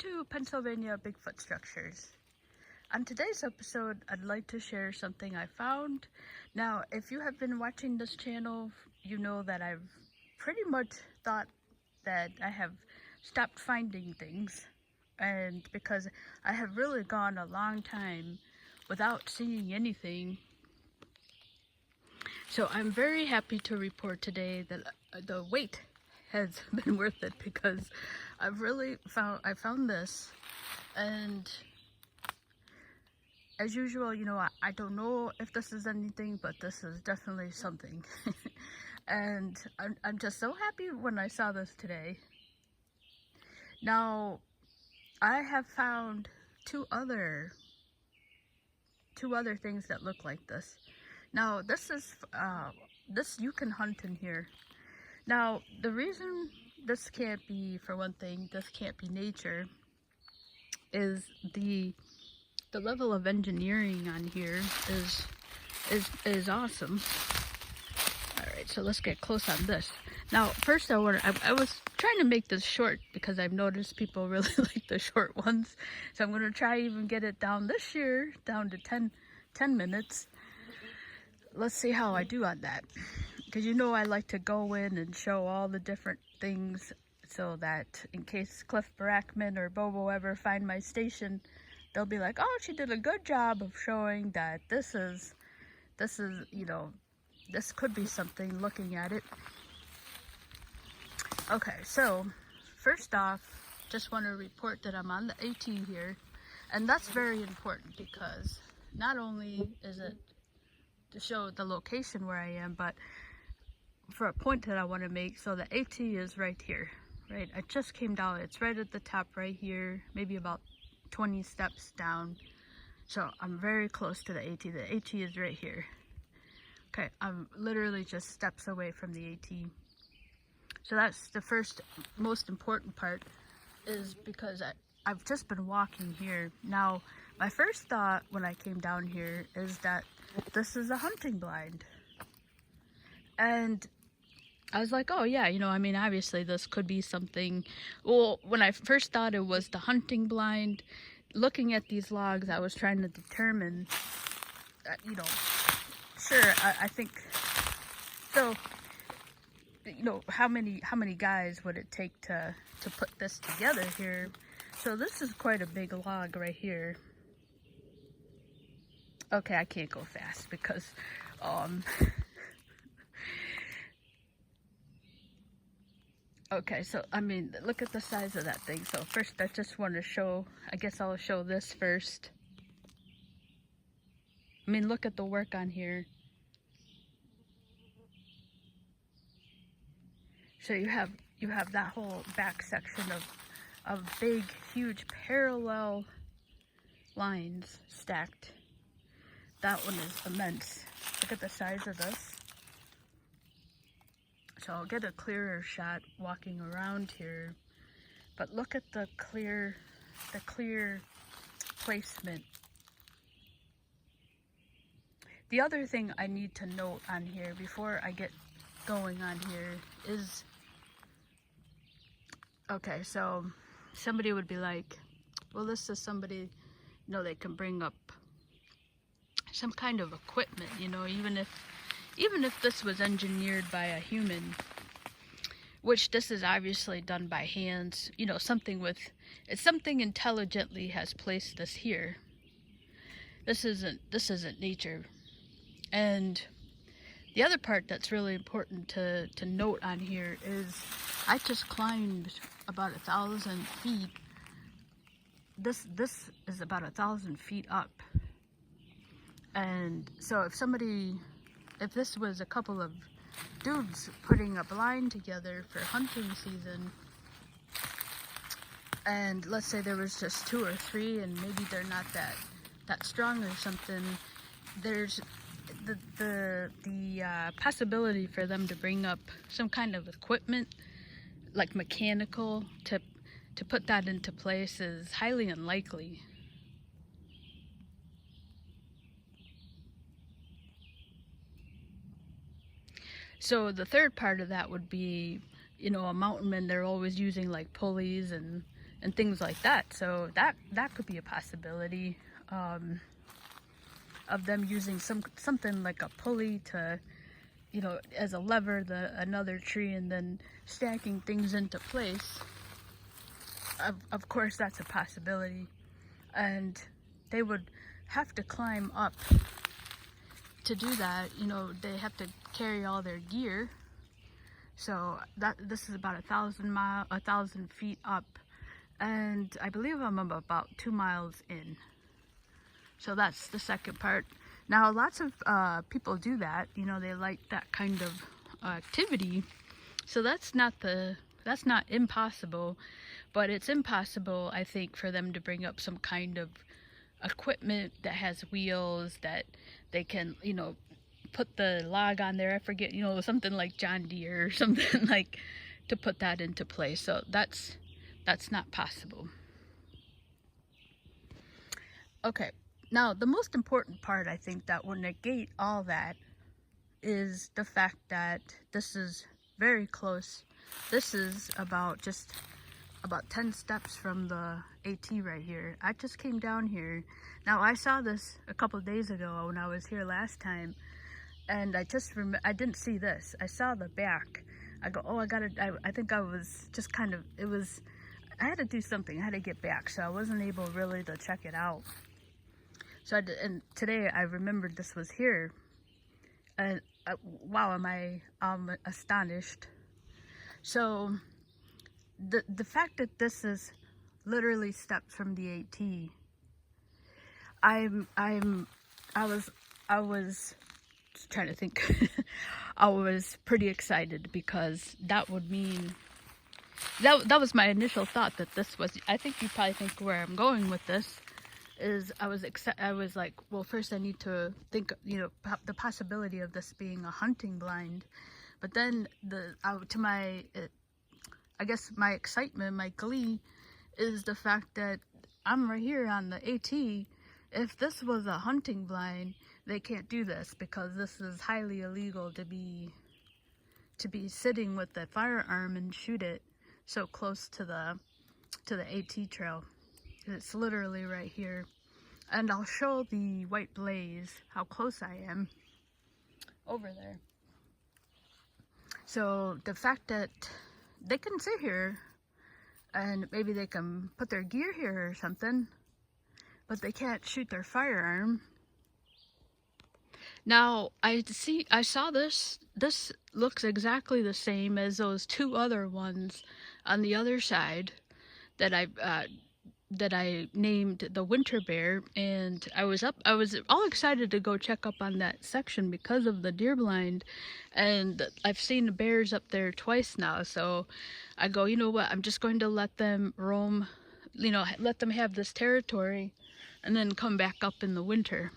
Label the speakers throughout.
Speaker 1: to Pennsylvania Bigfoot structures. On today's episode, I'd like to share something I found. Now, if you have been watching this channel, you know that I've pretty much thought that I have stopped finding things, and because I have really gone a long time without seeing anything. So I'm very happy to report today that the wait has been worth it, because I found this, and as usual, you know, I don't know if this is anything, but this is definitely something. And I'm just so happy when I saw this today. Now, I have found two other things that look like this. Now, this you can hunt in here. Now, the reason this can't be, for one thing, this can't be nature, is the level of engineering on here is awesome. All right, so let's get close on this. Now, first I was trying to make this short because I've noticed people really like the short ones. So I'm going to try even get it down this year, down to 10 minutes. Let's see how I do on that. Because you know I like to go in and show all the different things so that in case Cliff Barackman or Bobo ever find my station, they'll be like, oh, she did a good job of showing that this is, you know, this could be something looking at it. Okay, so first off, just want to report that I'm on the AT here, and that's very important because not only is it to show the location where I am, but for a point that I want to make. So the AT is right here, right? I just came down, it's right at the top right here, maybe about 20 steps down. So I'm very close to the AT. The AT is right here. Okay, I'm literally just steps away from the AT. So that's the first most important part, is because I've just been walking here. Now, my first thought when I came down here is that this is a hunting blind. And I was like, oh yeah, you know, I mean, obviously this could be something. Well, when I first thought it was the hunting blind, looking at these logs, I was trying to determine, you know, sure, I think, so, you know, how many guys would it take to put this together here? So this is quite a big log right here. Okay, I can't go fast because, okay, so, I mean, look at the size of that thing. So first, I just want to show, I guess I'll show this first. I mean, look at the work on here. So you have that whole back section of big, huge parallel lines stacked. That one is immense. Look at the size of this. So I'll get a clearer shot walking around here, but look at the clear placement. The other thing I need to note on here before I get going on here is, okay, so somebody would be like, well, this is somebody, you know, they can bring up some kind of equipment, you know, even if this was engineered by a human, which this is obviously done by hands, you know, something intelligently has placed this here. This isn't nature. And the other part that's really important to note on here is I just climbed about 1,000 feet. This is about 1,000 feet up. And so if this was a couple of dudes putting a blind together for hunting season, and let's say there was just 2 or 3 and maybe they're not that strong or something, there's the possibility for them to bring up some kind of equipment, like mechanical, to put that into place is highly unlikely. So the third part of that would be, you know, a mountain man, they're always using like pulleys and and things like that. So that could be a possibility, of them using something like a pulley to, as a lever, another tree, and then stacking things into place. Of course, that's a possibility, and they would have to climb up to do that. They have to carry all their gear. So this is about 1,000 feet up, and I believe I'm about 2 miles in. So that's the second part. Now, lots of people do that. They like that kind of activity. So that's not impossible, but it's impossible, I think, for them to bring up some kind of equipment that has wheels that they can, put the log on there. I forget, something like John Deere or something like, to put that into place. So that's not possible. Okay. Now, the most important part, I think, that will negate all that is the fact that this is very close. This is about 10 steps from the AT right here. I just came down here. Now, I saw this a couple of days ago when I was here last time, and I didn't see this. I saw the back. I go, oh, I think I was just I had to do something. I had to get back, so I wasn't able really to check it out. So and today I remembered this was here, and wow, I'm astonished. So the fact that this is literally steps from the AT, I was trying to think. I was pretty excited, because that would mean that was my initial thought, that this was. I think you probably think where I'm going with this is I was like, well, first I need to think, the possibility of this being a hunting blind. But then I guess my excitement, my glee, is the fact that I'm right here on the AT. If this was a hunting blind, they can't do this, because this is highly illegal to be sitting with a firearm and shoot it so close to the AT trail. It's literally right here. And I'll show the white blaze, how close I am over there. So the fact that they can sit here, and maybe they can put their gear here or something, but they can't shoot their firearm. Now, I saw this. This looks exactly the same as those two other ones on the other side that I named the winter bear, and I was all excited to go check up on that section because of the deer blind, and I've seen the bears up there twice now. So I go, you know what, I'm just going to let them roam, let them have this territory, and then come back up in the winter.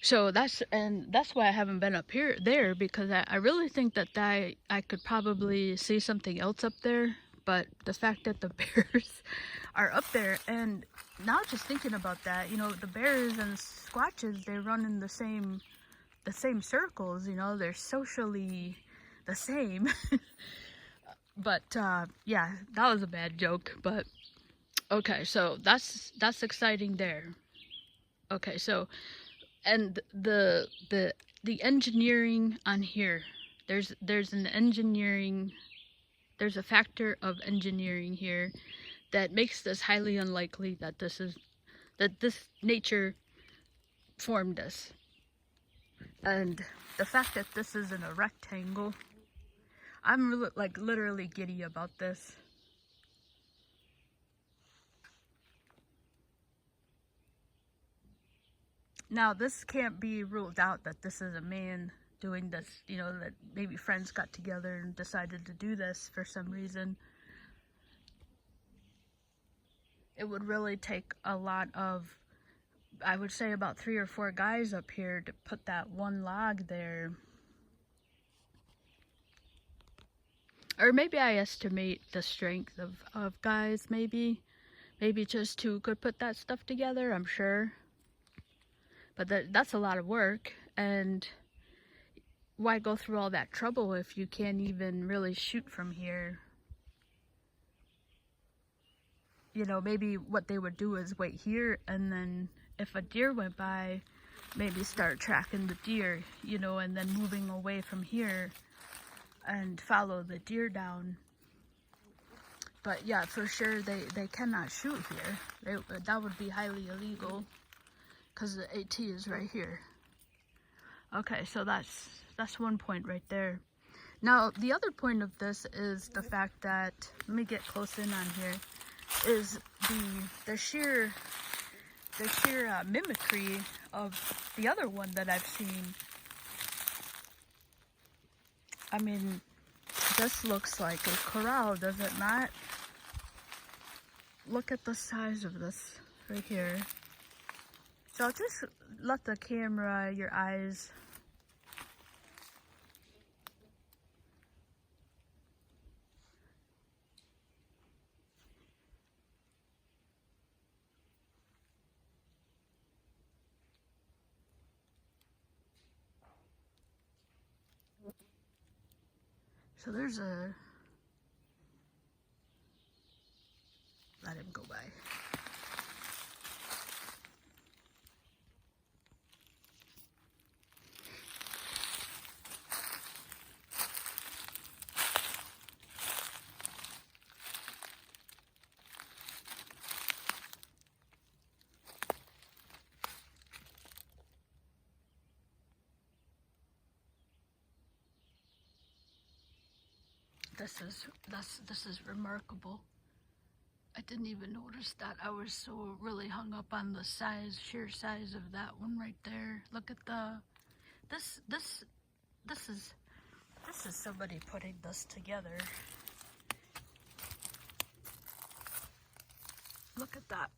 Speaker 1: So that's why I haven't been up there, because I really think that I could probably see something else up there. But the fact that the bears are up there, and now just thinking about that, the bears and squatches, they run in the same circles, they're socially the same. But yeah, that was a bad joke. But okay, so that's exciting there. Okay, so, and the engineering on here, there's a factor of engineering here that makes this highly unlikely that this nature formed this. And the fact that this is in a rectangle, I'm really, literally giddy about this. Now, this can't be ruled out that this is a man doing this, that maybe friends got together and decided to do this for some reason. It would really take a lot of, I would say about 3 or 4 guys up here to put that one log there. Or maybe I estimate the strength of guys, maybe just 2 could put that stuff together, I'm sure. But that's a lot of work, and why go through all that trouble if you can't even really shoot from here? you know, maybe what they would do is wait here, and then if a deer went by, maybe start tracking the deer, you know, and then moving away from here and follow the deer down. But yeah, for sure they cannot shoot here. That would be highly illegal because the AT is right here. Okay, so that's one point right there. Now the other point of this is the fact that, let me get close in on here, is the sheer mimicry of the other one that I've seen. I mean, this looks like a corral, does it not? Look at the size of this right here. So just let the camera, your eyes. So there's a, let him go by. This is remarkable. I didn't even notice that. I was so really hung up on the sheer size of that one right there. Look at this is somebody putting this together. Look at that.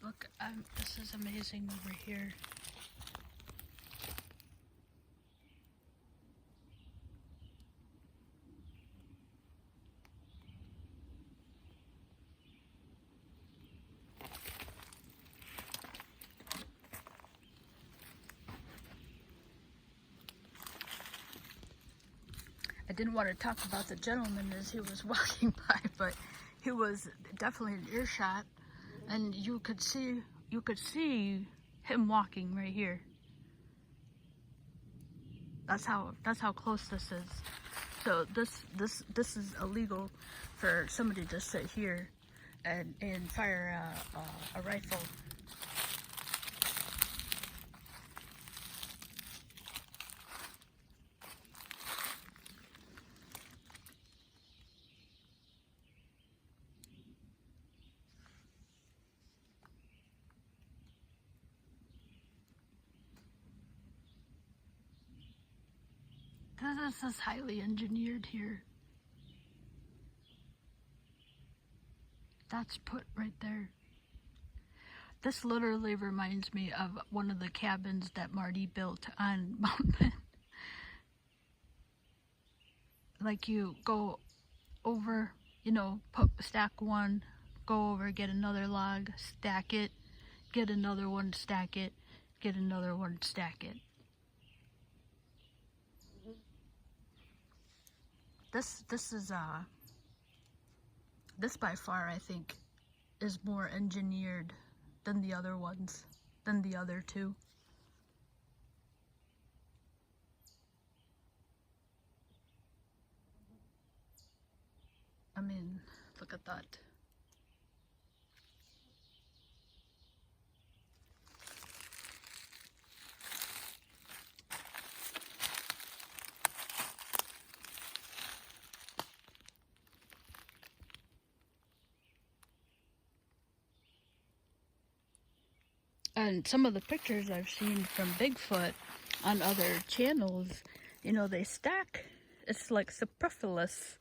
Speaker 1: Look, this is amazing over here. I didn't want to talk about the gentleman as he was walking by, but he was definitely in earshot. And you could see him walking right here. That's how close this is. So this is illegal for somebody to sit here and fire a rifle. This is highly engineered here. That's put right there. This literally reminds me of one of the cabins that Marty built on Mountain. Like you go over, you know, stack one, go over, get another log, stack it, get another one, stack it, get another one, stack it. This by far, I think, is more engineered than the other ones, than the other two. I mean, look at that. And some of the pictures I've seen from Bigfoot on other channels, you know, they stack. It's like superfluous,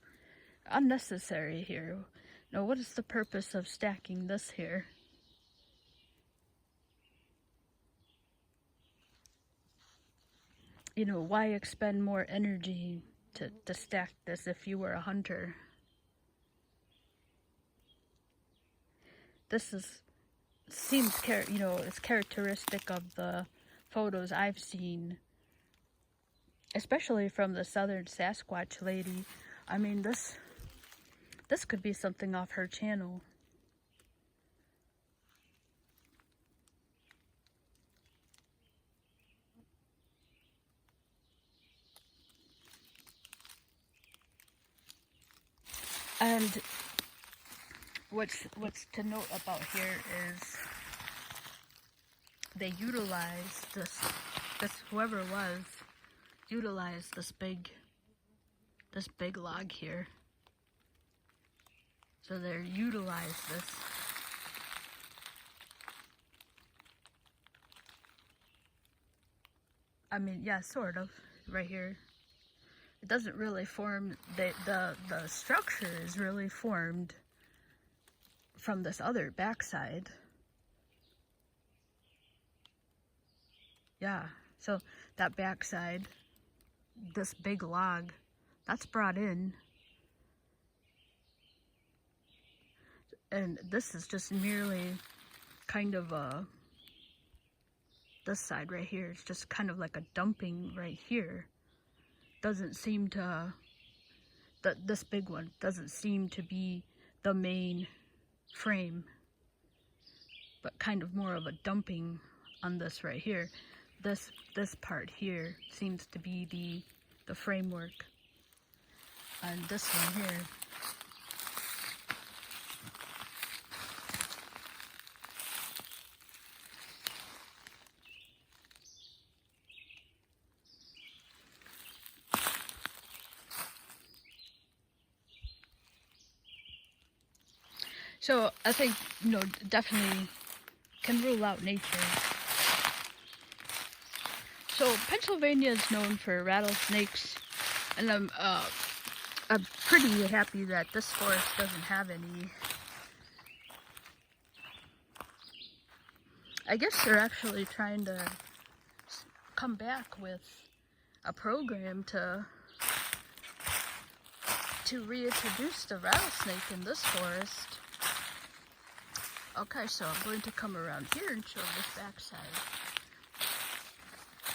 Speaker 1: unnecessary here. Now, what is the purpose of stacking this here? You know, why expend more energy to stack this if you were a hunter? seems it's characteristic of the photos I've seen, especially from the southern Sasquatch lady. I mean, this could be something off her channel. And what's to note about here is they utilize this whoever it was utilized this big log here. So they utilized this. I mean, yeah, sort of, right here. It doesn't really form, the structure is really formed from this other backside. Yeah, so that backside, this big log, that's brought in. And this is just merely kind of this side right here is just kind of like a dumping right here. Doesn't seem to, this big one doesn't seem to be the main frame, but kind of more of a dumping on this right here. This part here seems to be the framework, and this one here. So I think, definitely can rule out nature. So Pennsylvania is known for rattlesnakes, and I'm pretty happy that this forest doesn't have any. I guess they're actually trying to come back with a program to reintroduce the rattlesnake in this forest. Okay, so I'm going to come around here and show this backside.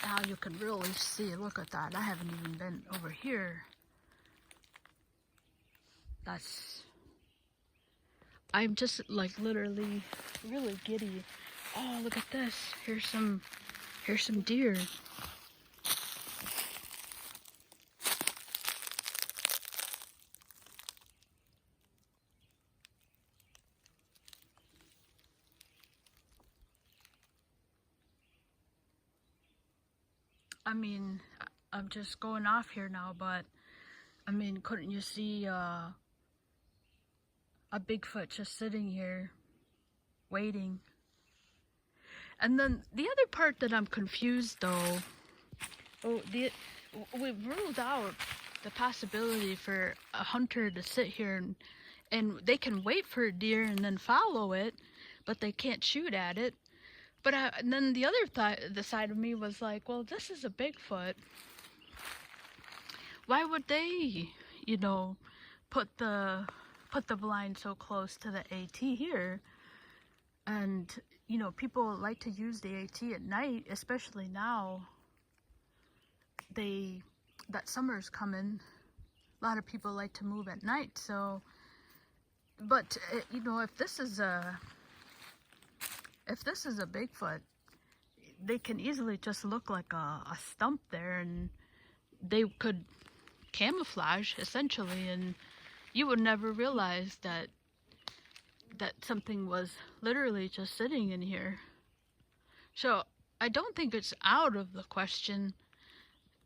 Speaker 1: Now you can really see, look at that. I haven't even been over here. I'm just like literally really giddy. Oh, look at this. Here's some deer. I mean, I'm just going off here now, but I mean, couldn't you see a Bigfoot just sitting here waiting? And then the other part that I'm confused though, we've ruled out the possibility for a hunter to sit here and they can wait for a deer and then follow it, but they can't shoot at it. But and then the other the side of me was like, well, this is a Bigfoot. Why would they, put the blind so close to the AT here? And people like to use the AT at night, especially now. That summer's coming. A lot of people like to move at night. So, but if this is a Bigfoot, they can easily just look like a stump there, and they could camouflage essentially, and you would never realize that something was literally just sitting in here. So I don't think it's out of the question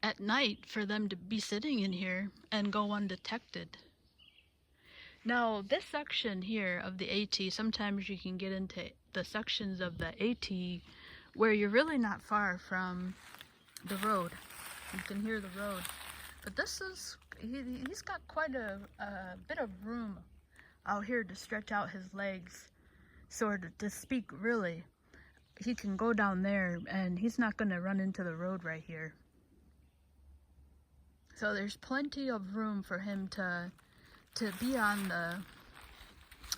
Speaker 1: at night for them to be sitting in here and go undetected. Now, this section here of the AT, sometimes you can get into the sections of the AT where you're really not far from the road. You can hear the road. But this is, he's got quite a bit of room out here to stretch out his legs, sort of, to speak really. He can go down there and he's not going to run into the road right here. So there's plenty of room for him to be on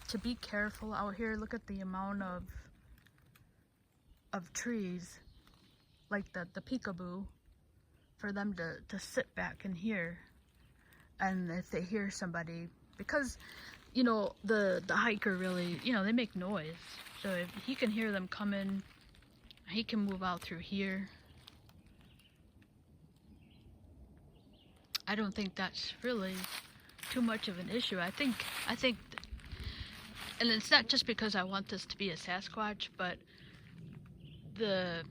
Speaker 1: to be careful out here. Look at the amount of trees, like the peekaboo, for them to sit back and hear. And if they hear somebody, because you know the hiker really, you know, they make noise, so if he can hear them coming, he can move out through here. I don't think that's really too much of an issue. I think, and it's not just because I want this to be a Sasquatch, but the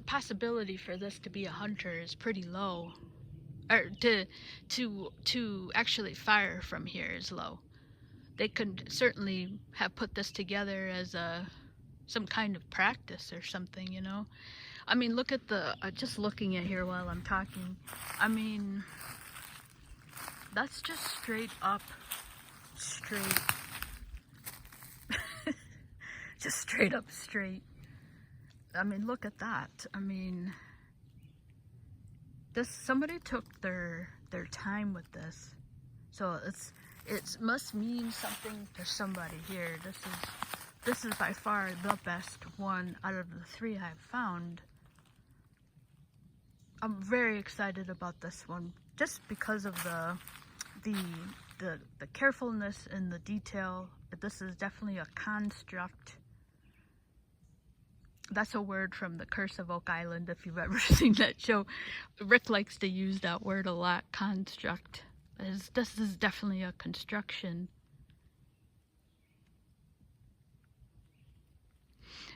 Speaker 1: possibility for this to be a hunter is pretty low, or to actually fire from here is low. They could certainly have put this together as some kind of practice or something, you know. I mean, look at the just looking at here while I'm talking. I mean, that's just straight up, straight, just straight up straight. I mean, look at that. I mean, this, somebody took their time with this, so it must mean something to somebody here. This is by far the best one out of the 3 I've found. I'm very excited about this one, just because of the carefulness and the detail. This is definitely a construct. That's a word from The Curse of Oak Island, if you've ever seen that show. Rick likes to use that word a lot, construct. This is definitely a construction.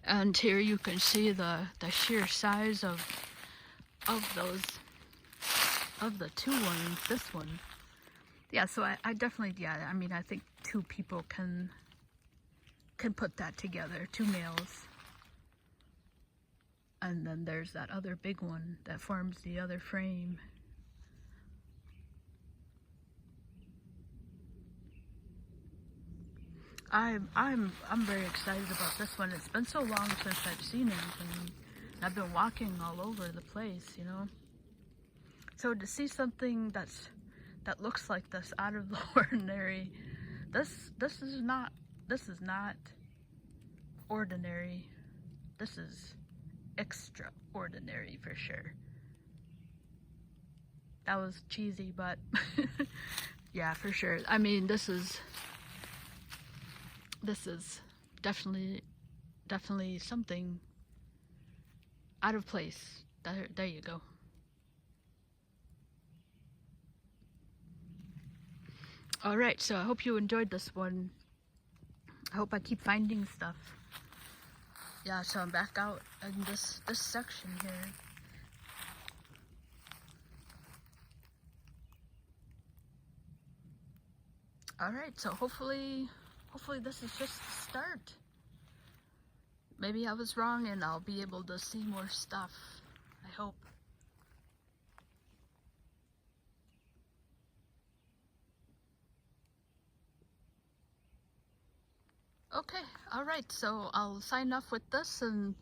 Speaker 1: And here you can see the sheer size of the 2 ones, this one. Yeah, so I definitely, yeah, I mean, I think 2 people can put that together, 2 males. And then there's that other big one that forms the other frame. I'm very excited about this one. It's been so long since I've seen it, and I've been walking all over the place, you know. So to see something that looks like this out of the ordinary, this is not ordinary. This is extraordinary for sure. That was cheesy, but yeah, for sure. I mean, this is definitely something out of place. There you go. All right, so I hope you enjoyed this one. I hope I keep finding stuff. Yeah, so I'm back out in this section here. All right, so hopefully this is just the start. Maybe I was wrong and I'll be able to see more stuff. I hope. Okay, all right, so I'll sign off with this, and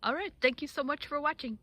Speaker 1: all right, thank you so much for watching.